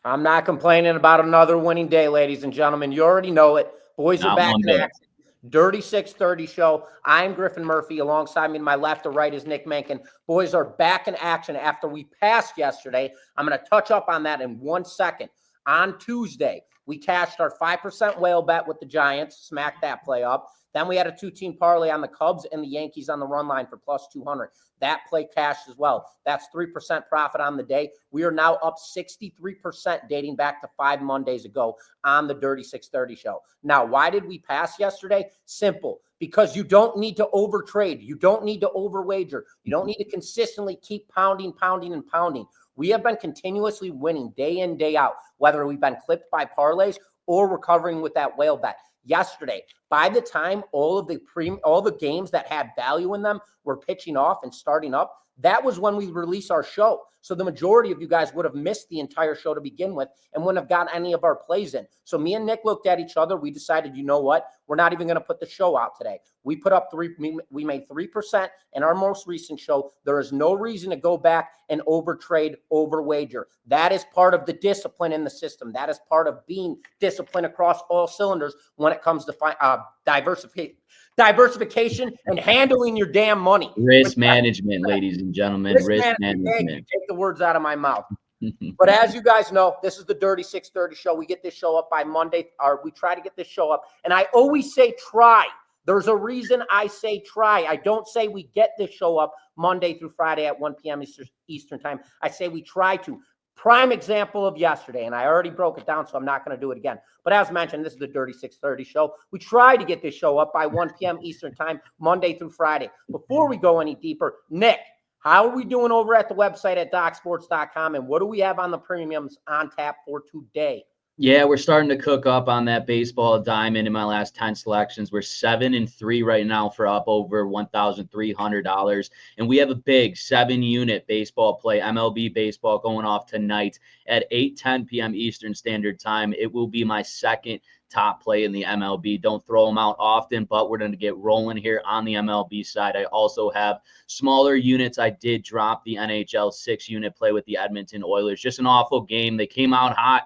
I'm not complaining about another winning day, ladies and gentlemen. You already know it. Boys are Not back one in bit. action. Dirty 630 show. I'm Griffin Murphy. Alongside me to my left or right is Nick Menken. Boys are back in action after we passed yesterday. I'm going to touch up on that in 1 second. On Tuesday, we cashed our 5% whale bet with the Giants, smacked that play up. Then we had a two-team parlay on the Cubs and the Yankees on the run line for plus 200. That play cashed as well. That's 3% profit on the day. We are now up 63% dating back to 5 Mondays ago on the Dirty 630 show. Now, why did we pass yesterday? Simple. Because you don't need to overtrade. You don't need to overwager. You don't need to consistently keep pounding. We have been continuously winning day in, day out, whether we've been clipped by parlays or recovering with that whale bet. Yesterday, by the time all the games that had value in them were pitching off and starting up, that was when we released our show. So the majority of you guys would have missed the entire show to begin with and wouldn't have gotten any of our plays in. So me and Nick looked at each other. We decided, you know what? We're not even going to put the show out today. We put up we made 3% in our most recent show. There is no reason to go back and overtrade, overwager. That is part of the discipline in the system. That is part of being disciplined across all cylinders when it comes to diversification and handling your damn money. Risk management, ladies and gentlemen. Risk management. Thank you. Take the words out of my mouth. But as you guys know, this is the Dirty 630 show. We get this show up by Monday, or we try to get this show up. And I always say try. There's a reason I say try. I don't say we get this show up Monday through Friday at 1 p.m. Eastern time. I say we try to. Prime example of yesterday, and I already broke it down, so I'm not going to do it again. But as mentioned, this is the Dirty 630 show. We try to get this show up by 1 p.m. Eastern time, Monday through Friday. Before we go any deeper, Nick, how are we doing over at the website at DocSports.com, and what do we have on the premiums on tap for today? Yeah, we're starting to cook up on that baseball diamond in my last 10 selections. We're 7-3 right now for up over $1,300. And we have a big 7-unit baseball play, MLB baseball, going off tonight at 8:10 p.m. Eastern Standard Time. It will be my second top play in the MLB. Don't throw them out often, but we're going to get rolling here on the MLB side. I also have smaller units. I did drop the NHL 6-unit play with the Edmonton Oilers. Just an awful game. They came out hot.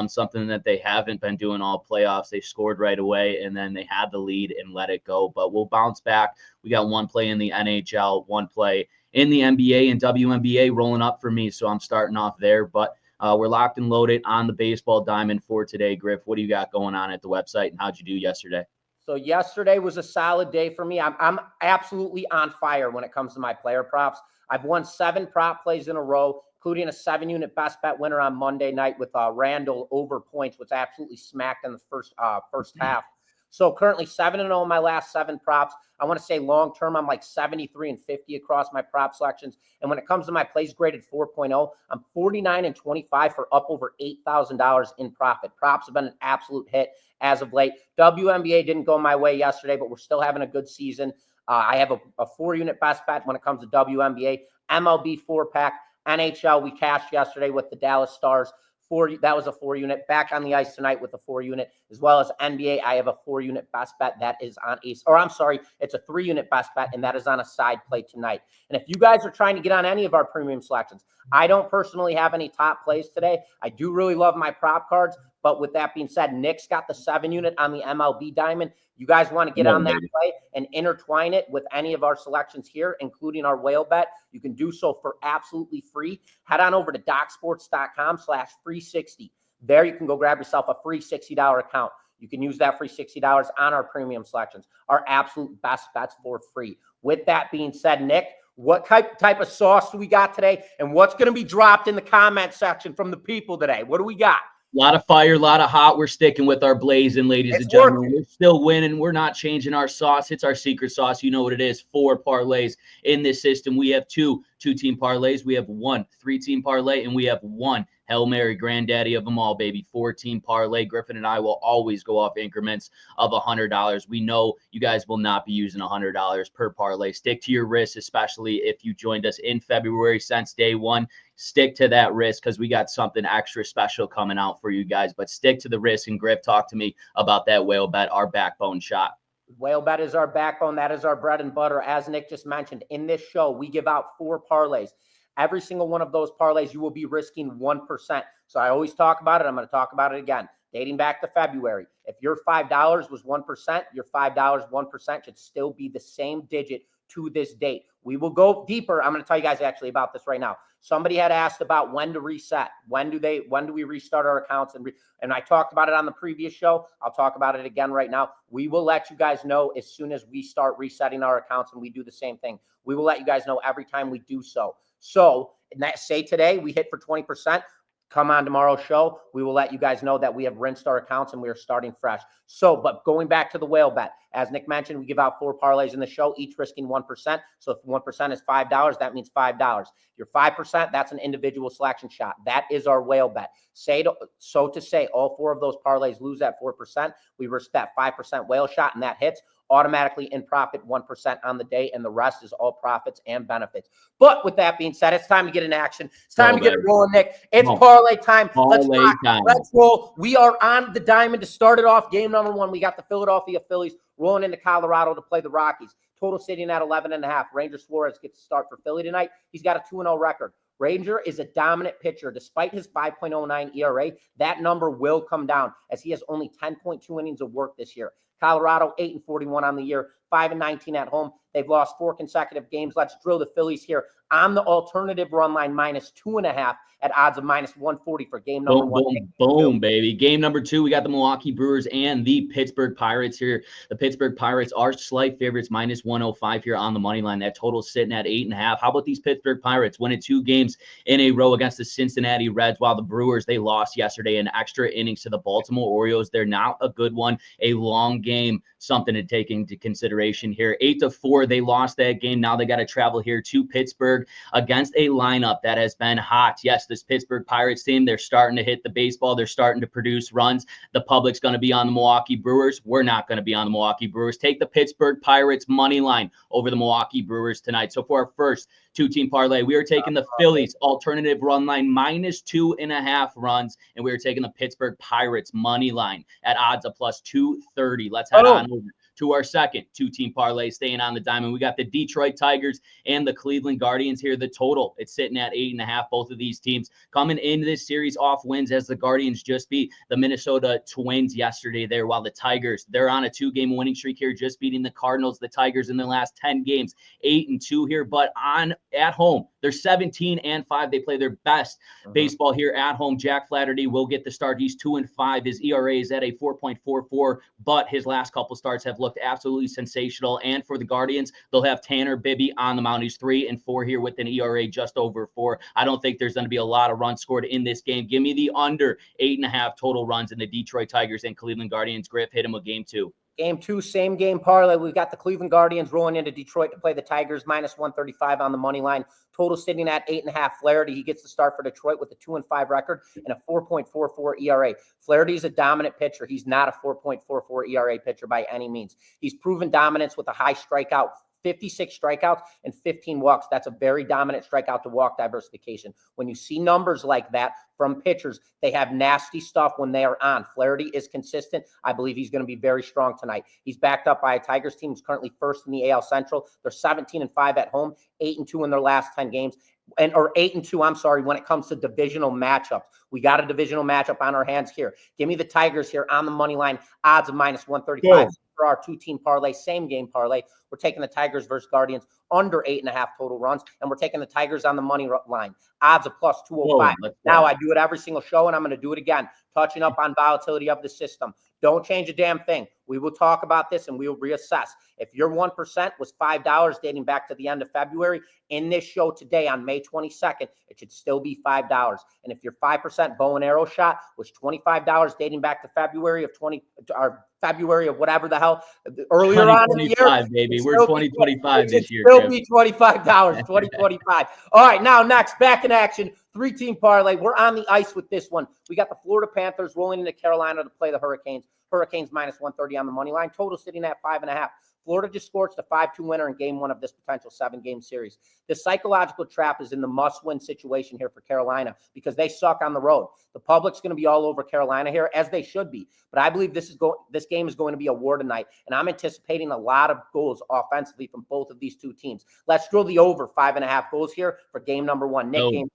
Something that they haven't been doing all playoffs. They scored right away, and then they had the lead and let it go. But we'll bounce back. We got one play in the NHL, one play in the NBA and WNBA rolling up for me, so I'm starting off there. But we're locked and loaded on the baseball diamond for today. Griff, what do you got going on at the website, and how'd you do yesterday? So yesterday was a solid day for me. I'm absolutely on fire when it comes to my player props. I've won 7 prop plays in a row, including a 7-unit best bet winner on Monday night with Randall over points, which absolutely smacked in the first half. So currently 7-0 in my last 7 props. I want to say long term, I'm like 73-50 across my prop selections. And when it comes to my plays graded 4.0, I'm 49-25 for up over $8,000 in profit. Props have been an absolute hit as of late. WNBA didn't go my way yesterday, but we're still having a good season. I have a 4-unit best bet when it comes to WNBA, MLB 4-pack. NHL, we cashed yesterday with the Dallas Stars. That was a 4-unit. Back on the ice tonight with a 4-unit, as well as NBA. I have a 4-unit best bet that is on it's a 3-unit best bet, and that is on a side play tonight. And if you guys are trying to get on any of our premium selections, I don't personally have any top plays today. I do really love my prop cards, but with that being said, Nick's got the 7-unit on the MLB diamond. You guys want to get on that play and intertwine it with any of our selections here, including our whale bet, you can do so for absolutely free. Head on over to DocSports.com/free60. There you can go grab yourself a free $60 account. You can use that free $60 on our premium selections, our absolute best bets for free. With that being said, Nick, what type of sauce do we got today? And what's going to be dropped in the comment section from the people today? What do we got? A lot of fire, a lot of hot. We're sticking with our blazing, ladies and gentlemen. We're still winning. We're not changing our sauce. It's our secret sauce. You know what it is. 4 parlays in this system. We have 2 2-team parlays. We have 1 3-team parlay, and we have 1 Hail Mary, granddaddy of them all, baby. 4-team parlay. Griffin and I will always go off increments of $100. We know you guys will not be using $100 per parlay. Stick to your wrists, especially if you joined us in February since day one. Stick to that risk because we got something extra special coming out for you guys. But stick to the risk. And Griff, talk to me about that whale bet, our backbone shot. Whale bet is our backbone. That is our bread and butter. As Nick just mentioned, in this show, we give out 4 parlays. Every single one of those parlays, you will be risking 1%. So I always talk about it. I'm going to talk about it again. Dating back to February, if your $5 was 1%, your $5, 1% should still be the same digit to this date. We will go deeper. I'm going to tell you guys actually about this right now. Somebody had asked about when to reset. When do we restart our accounts? And I talked about it on the previous show. I'll talk about it again right now. We will let you guys know as soon as we start resetting our accounts, and we do the same thing. We will let you guys know every time we do so. So say today we hit for 20%. Come on tomorrow's show. We will let you guys know that we have rinsed our accounts and we are starting fresh. So, but going back to the whale bet, as Nick mentioned, we give out 4 parlays in the show, each risking 1%. So if 1% is $5, that means $5. Your 5%, that's an individual selection shot. That is our whale bet. So to say all 4 of those parlays lose at 4%, we risk that 5% whale shot, and that hits automatically in profit 1% on the day, and the rest is all profits and benefits. But with that being said, it's time to get in action. It's time to get it rolling, Nick. It's parlay time. Parlay time. Let's roll. We are on the diamond to start it off. Game number 1, we got the Philadelphia Phillies rolling into Colorado to play the Rockies. Total sitting at 11.5. Ranger Suarez gets to start for Philly tonight. He's got a 2-0 record. Ranger is a dominant pitcher. Despite his 5.09 ERA, that number will come down as he has only 10.2 innings of work this year. Colorado, 8-41 on the year, 5-19 at home. They've lost 4 consecutive games. Let's drill the Phillies here on the alternative run line, -2.5 at odds of -140 for game number 1. Boom, baby. Game number 2, we got the Milwaukee Brewers and the Pittsburgh Pirates here. The Pittsburgh Pirates are slight favorites, -105 here on the money line. That total sitting at 8.5. How about these Pittsburgh Pirates winning 2 games in a row against the Cincinnati Reds, while the Brewers, they lost yesterday in extra innings to the Baltimore Orioles. They're not a good one, a long game, something to take into consideration here. 8-4, they lost that game. Now they got to travel here to Pittsburgh against a lineup that has been hot. Yes, this Pittsburgh Pirates team, they're starting to hit the baseball. They're starting to produce runs. The public's going to be on the Milwaukee Brewers. We're not going to be on the Milwaukee Brewers. Take the Pittsburgh Pirates money line over the Milwaukee Brewers tonight. So for our first 2-team parlay, we are taking the Phillies alternative run line -2.5 runs, and we are taking the Pittsburgh Pirates money line at odds of +230. Let's head on over to our second 2-team parlay, staying on the diamond. We got the Detroit Tigers and the Cleveland Guardians here. The total, it's sitting at 8.5. Both of these teams coming into this series off wins, as the Guardians just beat the Minnesota Twins yesterday there, while the Tigers, they're on a 2-game winning streak here, just beating the Cardinals. The Tigers in their last 10 games, 8-2 here, but at home, they're 17-5. They play their best baseball here at home. Jack Flaherty will get the start. He's 2-5. His ERA is at a 4.44, but his last couple starts have looked absolutely sensational. And for the Guardians, they'll have Tanner Bibby on the mound. He's 3-4 here with an ERA just over 4. I don't think there's going to be a lot of runs scored in this game. Give me the under 8.5 total runs in the Detroit Tigers and Cleveland Guardians. Griff, hit him with game 2. Game 2, same game parlay. We've got the Cleveland Guardians rolling into Detroit to play the Tigers, -135 on the money line. Total sitting at 8.5. Flaherty, he gets the start for Detroit with a 2-5 record and a 4.44 ERA. Flaherty is a dominant pitcher. He's not a 4.44 ERA pitcher by any means. He's proven dominance with a high strikeout, 56 strikeouts and 15 walks. That's a very dominant strikeout to walk diversification. When you see numbers like that from pitchers, they have nasty stuff when they are on. Flaherty is consistent. I believe he's going to be very strong tonight. He's backed up by a Tigers team who's currently first in the AL Central. They're 17-5 at home, 8-2 in their last 10 games. Or 8-2, I'm sorry, when it comes to divisional matchups. We got a divisional matchup on our hands here. Give me the Tigers here on the money line, odds of -135. Yeah. For our 2-team parlay, same game parlay. We're taking the Tigers versus Guardians under 8.5 total runs, and we're taking the Tigers on the money line, odds of +205. Now, I do it every single show, and I'm going to do it again, touching up on volatility of the system. Don't change a damn thing. We will talk about this, and we will reassess. If your 1% was $5 dating back to the end of February, in this show today on May 22nd, it should still be $5. And if your 5% bow and arrow shot was $25 dating back to February of February of whatever the hell earlier on in the year, baby, we're 2025 this year. Still be $25, 2025. All right, now next, back in action, 3-team parlay. We're on the ice with this one. We got the Florida Panthers rolling into Carolina to play the Hurricanes. Hurricanes -130 on the money line. Total sitting at 5.5. Florida just scorched a 5-2 winner in game 1 of this potential 7-game series. This psychological trap is in the must-win situation here for Carolina because they suck on the road. The public's going to be all over Carolina here, as they should be. But I believe this game is going to be a war tonight, and I'm anticipating a lot of goals offensively from both of these two teams. Let's drill the over 5.5 goals here for game number 1. Nick, game 2.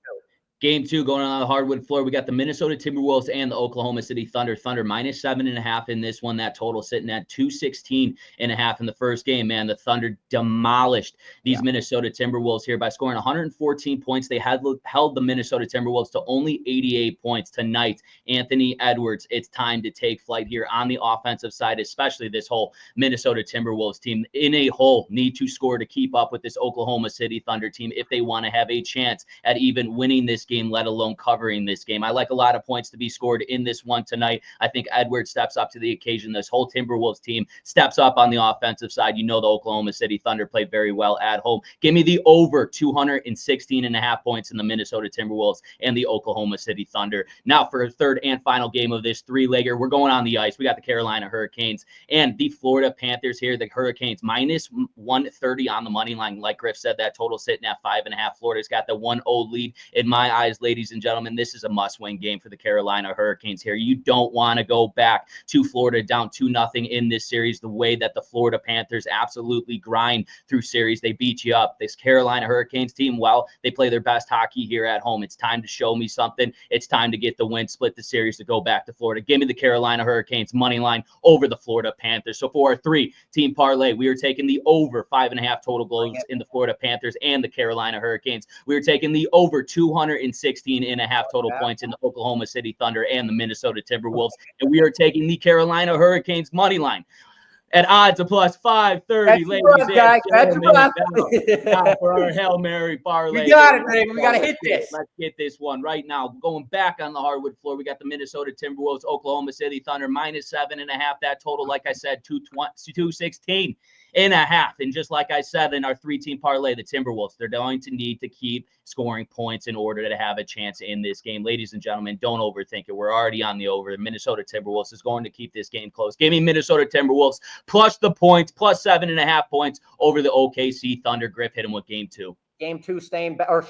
Game 2 going on the hardwood floor. We got the Minnesota Timberwolves and the Oklahoma City Thunder. Thunder minus 7.5 in this one. That total sitting at 216.5 in the first game. Man, the Thunder demolished these Minnesota Timberwolves here by scoring 114 points. They had held the Minnesota Timberwolves to only 88 points tonight. Anthony Edwards, it's time to take flight here on the offensive side, especially this whole Minnesota Timberwolves team. In a hole, need to score to keep up with this Oklahoma City Thunder team if they want to have a chance at even winning this game, let alone covering this game. I like a lot of points to be scored in this one tonight. I think Edwards steps up to the occasion. This whole Timberwolves team steps up on the offensive side. You know the Oklahoma City Thunder played very well at home. Give me the over 216.5 points in the Minnesota Timberwolves and the Oklahoma City Thunder. Now for a third and final game of this 3-legger, we're going on the ice. We got the Carolina Hurricanes and the Florida Panthers here. The Hurricanes minus 130 on the money line. Like Griff said, that total sitting at 5.5. Florida's got the 1-0 lead. In my eyes, ladies and gentlemen, this is a must-win game for the Carolina Hurricanes here. You don't want to go back to Florida down 2-0 in this series the way that the Florida Panthers absolutely grind through series. They beat you up. This Carolina Hurricanes team, well, they play their best hockey here at home. It's time to show me something. It's time to get the win, split the series to go back to Florida. Give me the Carolina Hurricanes money line over the Florida Panthers. So for our 3-team parlay, we are taking the over 5.5 total goals in the Florida Panthers and the Carolina Hurricanes. We are taking the over 216.5 total points in the Oklahoma City Thunder and the Minnesota Timberwolves. And we are taking the Carolina Hurricanes money line at odds of plus 530. Ladies and gentlemen, now for our Hail Mary parlay. We got it, baby. We got to hit this. Let's get this one right now. Going back on the hardwood floor, we got the Minnesota Timberwolves, Oklahoma City Thunder minus 7.5. That total, like I said, 216.5. And just like I said in our 3-team parlay, the Timberwolves, they're going to need to keep scoring points in order to have a chance in this game. Ladies and gentlemen, don't overthink it. We're already on the over. The Minnesota Timberwolves is going to keep this game close. Give me Minnesota Timberwolves plus the points, plus 7.5 points over the OKC Thunder. Griff, hit him with game 2. Game 2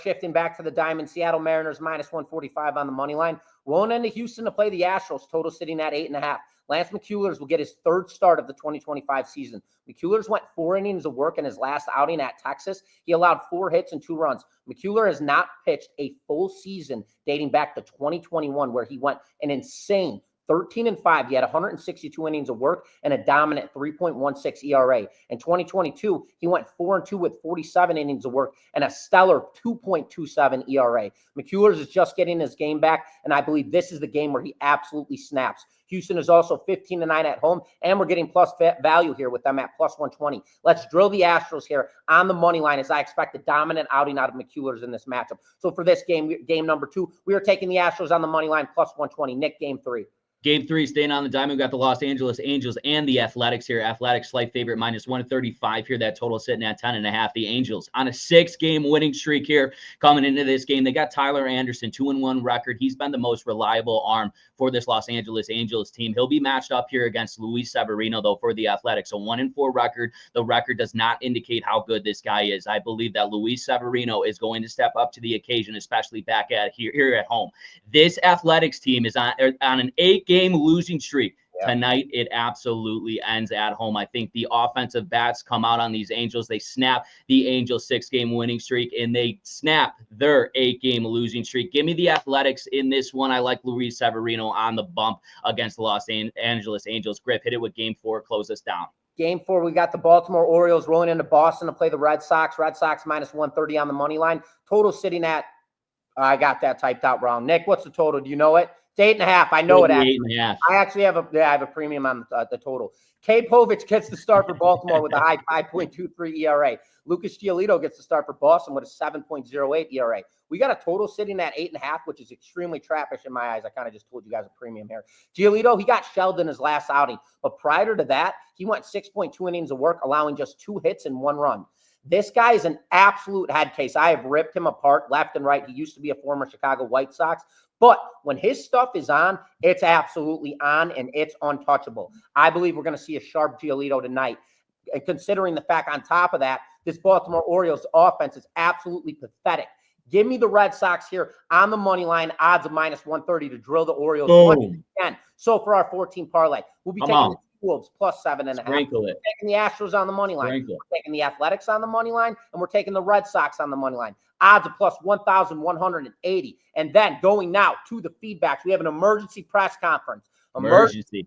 shifting back to the Diamond. Seattle Mariners minus 145 on the money line. Rolling into Houston to play the Astros. Total sitting at 8.5. Lance McCullers will get his 3rd start of the 2025 season. McCullers went 4 innings of work in his last outing at Texas. He allowed 4 hits and 2 runs. McCullers has not pitched a full season dating back to 2021, where he went an insane 13-5. He had 162 innings of work and a dominant 3.16 ERA. In 2022, he went 4-2 with 47 innings of work and a stellar 2.27 ERA. McCullers is just getting his game back, and I believe this is the game where he absolutely snaps. Houston is also 15-9 at home, and we're getting plus value here with them at plus 120. Let's drill the Astros here on the money line, as I expect a dominant outing out of McCullers in this matchup. So for this game number 2, we are taking the Astros on the money line plus 120. Nick, game 3. Game 3, staying on the diamond, we got the Los Angeles Angels and the Athletics here. Athletics slight favorite minus 135 here. That total sitting at 10.5. The Angels on a 6-game winning streak here coming into this game. They got Tyler Anderson, 2-1 record. He's been the most reliable arm for this Los Angeles Angels team. He'll be matched up here against Luis Severino, though, for the Athletics. A 1-4 record. The record does not indicate how good this guy is. I believe that Luis Severino is going to step up to the occasion, especially back at here at home. This Athletics team is on an 8-game losing streak. Tonight, it absolutely ends at home. I think the offensive bats come out on these Angels. They snap the Angels' 6-game winning streak, and they snap their 8-game losing streak. Give me the Athletics in this one. I like Luis Severino on the bump against the Los Angeles Angels. Griff, hit it with game 4. Close us down. Game 4, we got the Baltimore Orioles rolling into Boston to play the Red Sox. Red Sox minus 130 on the money line. Total sitting at, I got that typed out wrong. Nick, what's the total? Do you know it? It's 8.5. I know it. 8.5. I actually have a premium on the total. K. Povich gets the start for Baltimore with a high 5.23 ERA. Lucas Giolito gets the start for Boston with a 7.08 ERA. We got a total sitting at 8.5, which is extremely trappish in my eyes. I kind of just told you guys a premium here. Giolito, he got shelled in his last outing, but prior to that, he went 6.2 innings of work, allowing just 2 hits and 1 run. This guy is an absolute head case. I have ripped him apart left and right. He used to be a former Chicago White Sox. But when his stuff is on, it's absolutely on, and it's untouchable. I believe we're going to see a sharp Giolito tonight. And considering the fact on top of that, this Baltimore Orioles offense is absolutely pathetic. Give me the Red Sox here on the money line, odds of -130 to drill the Orioles once again. So for our 14 parlay, we'll be taking the Wolves plus 7.5. Sprinkle it. We're taking the Astros on the money line. We're taking the Athletics on the money line, and we're taking the Red Sox on the money line. Odds of plus 1,180. And then going now to the feedbacks, we have an emergency press conference. Emergency.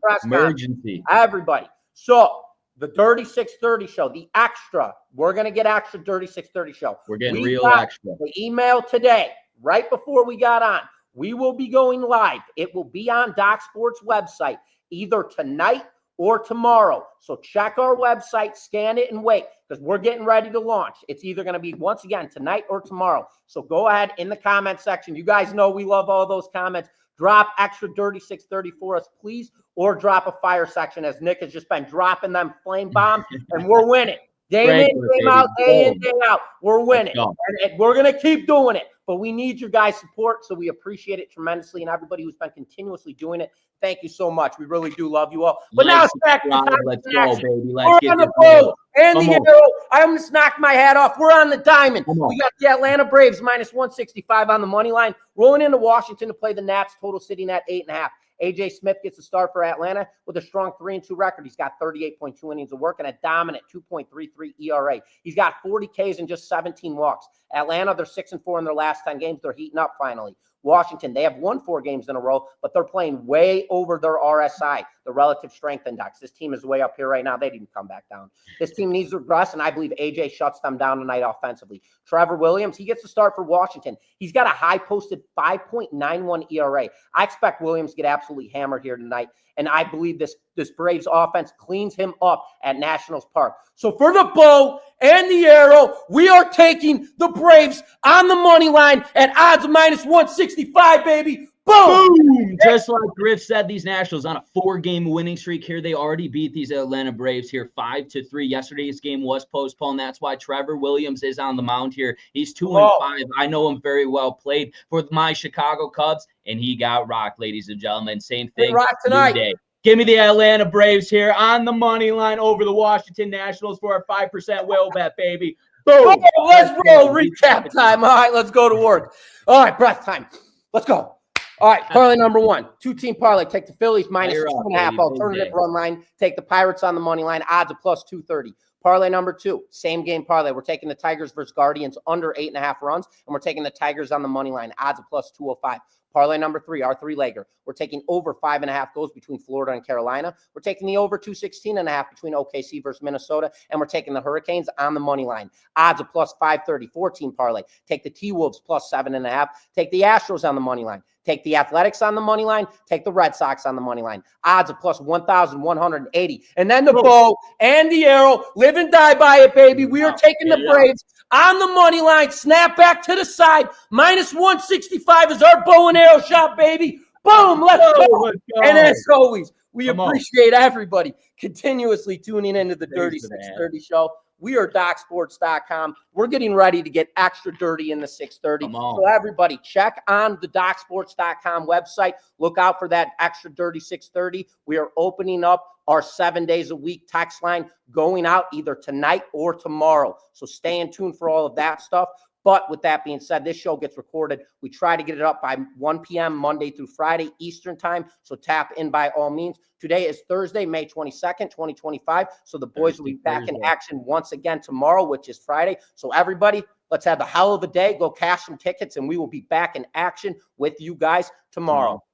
Everybody. So the Dirty 630 show, the extra, we're going to get extra Dirty 630 show. We're getting real extra. The email today, right before we got on, we will be going live. It will be on Doc Sports website either tonight or tomorrow. So check our website, scan it, and wait, because we're getting ready to launch. It's either going to be, once again, tonight or tomorrow. So go ahead in the comment section. You guys know we love all those comments. Drop extra Dirty 630 for us, please, or drop a fire section, as Nick has just been dropping them flame bombs, and we're winning. Game in, game out, day in, day out. We're winning. And we're going to keep doing it. But we need your guys' support, so we appreciate it tremendously. And everybody who's been continuously doing it, thank you so much. We really do love you all. But now it's back to time. Let's go, baby. We're on the boat. And the arrow. I almost knocked my hat off. We're on the diamond. We got the Atlanta Braves -165 on the money line. Rolling into Washington to play the Nats, total sitting at 8.5. A.J. Smith gets the start for Atlanta with a strong 3-2 record. He's got 38.2 innings of work and a dominant 2.33 ERA. He's got 40 Ks and just 17 walks. Atlanta, they're 6-4 in their last 10 games. They're heating up finally. Washington, they have won 4 games in a row, but they're playing way over their RSI, the relative strength index. This team is way up here right now. They didn't come back down. This team needs to regress, and I believe AJ shuts them down tonight offensively. Trevor Williams, he gets the start for Washington. He's got a high-posted 5.91 ERA. I expect Williams to get absolutely hammered here tonight, and I believe this Braves offense cleans him up at Nationals Park. So for the bow and the arrow, we are taking the Braves on the money line at odds of -165, baby. Boom! Boom! Just like Griff said, these Nationals on a 4-game winning streak here. They already beat these Atlanta Braves here 5-3. Yesterday's game was postponed. That's why Trevor Williams is on the mound here. He's 2-5. I know him very well. Played for my Chicago Cubs, and he got rocked, ladies and gentlemen. Same thing today. Give me the Atlanta Braves here on the money line over the Washington Nationals for our 5% whale bet, baby. Boom! Let's roll. Recap time. All right, let's go to work. All right, breath time. Let's go. All right, parlay number 1, 2-team parlay. Take the Phillies -2.5 alternative run line. Take the Pirates on the money line, odds of +230. Parlay number 2, same game parlay. We're taking the Tigers versus Guardians under 8.5 runs, and we're taking the Tigers on the money line, odds of +205. Parlay number 3, our 3-legger. We're taking over 5.5 goals between Florida and Carolina. We're taking the over 216.5 between OKC versus Minnesota, and we're taking the Hurricanes on the money line. Odds of +530. 4-team parlay. Take the T-Wolves +7.5. Take the Astros on the money line. Take the Athletics on the money line. Take the Red Sox on the money line. Odds of +1,180. And then the bow and the arrow. Live and die by it, baby. We are taking the Braves on the money line. Snap back to the side. -165 is our bow and arrow shot, baby. Boom. Let's go. And as always, we appreciate everybody continuously tuning into the Dirty 630 show. We are DocSports.com. We're getting ready to get extra dirty in the 630. So everybody, check on the DocSports.com website. Look out for that extra dirty 630. We are opening up our 7 days a week text line going out either tonight or tomorrow. So stay in tune for all of that stuff. But with that being said, this show gets recorded. We try to get it up by 1 p.m. Monday through Friday Eastern time. So tap in by all means. Today is Thursday, May 22nd, 2025. So the boys will be back in action once again tomorrow, which is Friday. So everybody, let's have a hell of a day. Go cash some tickets, and we will be back in action with you guys tomorrow.